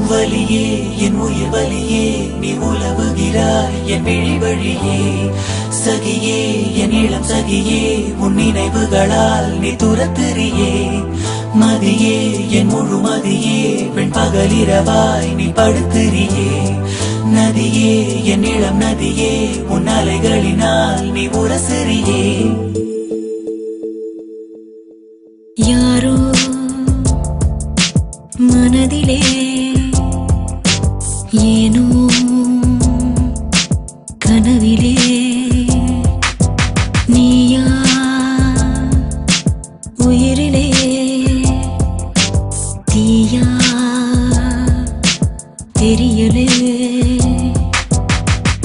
வலியே என் உயிர் வலியே நீ உலவுகிறாய் என் விழி வழியே சகியே என் இளம் சகியே உன் நினைவுகளால் நீ துரத்தெறியே மதியே என் முழு மதியே பெண் பகலிரவாய் நீ படுத்தெறியே நதியே என் இளம் நதியே உன் அலைகளினால் நீ உரசெறியே யாரோ மனதிலே ஏனோ கனவிலே நீயா உயிரிலே தீயா தெரியலே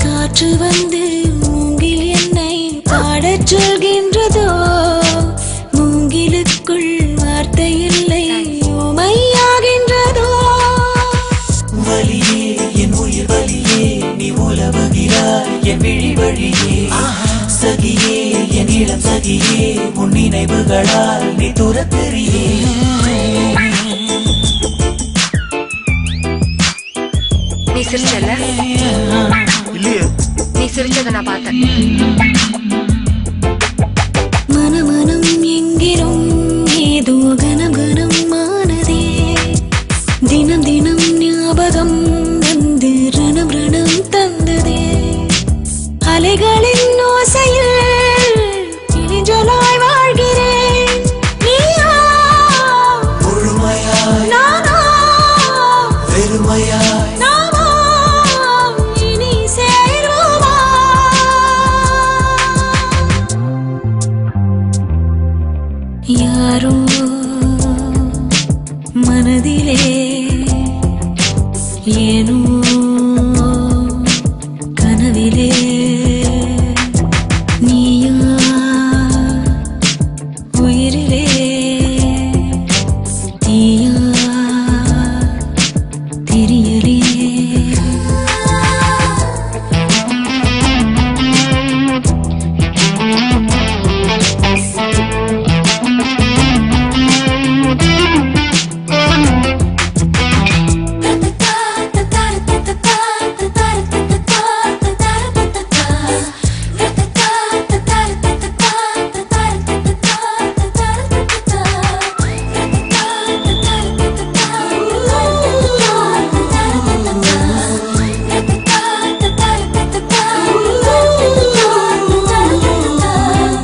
காற்று வந்து மூங்கில் என்னை பாடச் சொல்கின்றதோ மூங்கிலுக்குள் வார்த்தை இல்லை உமையாகின்றதோ வலியே என் உயிர் வலியே நீ உலவுகிறாய் என் விழி வழியே சகியே என் இளம் சகியே உன் நினைவுகளால் நீ துரத்தெறியே நீ சிரிச்சல இல்லையே நீ சிரிச்சத நான் பார்த்தேன் மனமனம் எங்கிரும் ஏதோ கனம் கனம் மானதே தினம் தினம் ஞாபகம் வந்து ரணம் ரணம் தந்ததே அலைகளின் ஓசையில் இனிஞ்சலாய் வாழ்கிறேன் நீயா முழுமையாய் நானா வெறுமையாய் நாமா இனி சேர்வோமா யாரோ மனதிலே ஏனோ கனவிலே நீயா உயிரிலே தீயா தெரியலே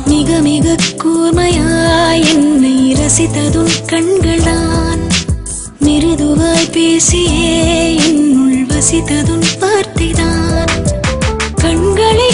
மிக மிக கூர்மையாய் என்னை ரசித்ததும் கண்கள்தான் மிருதுவாய் பேசியே என்னுள் வசித்ததும் வார்த்தைதான் கண்களை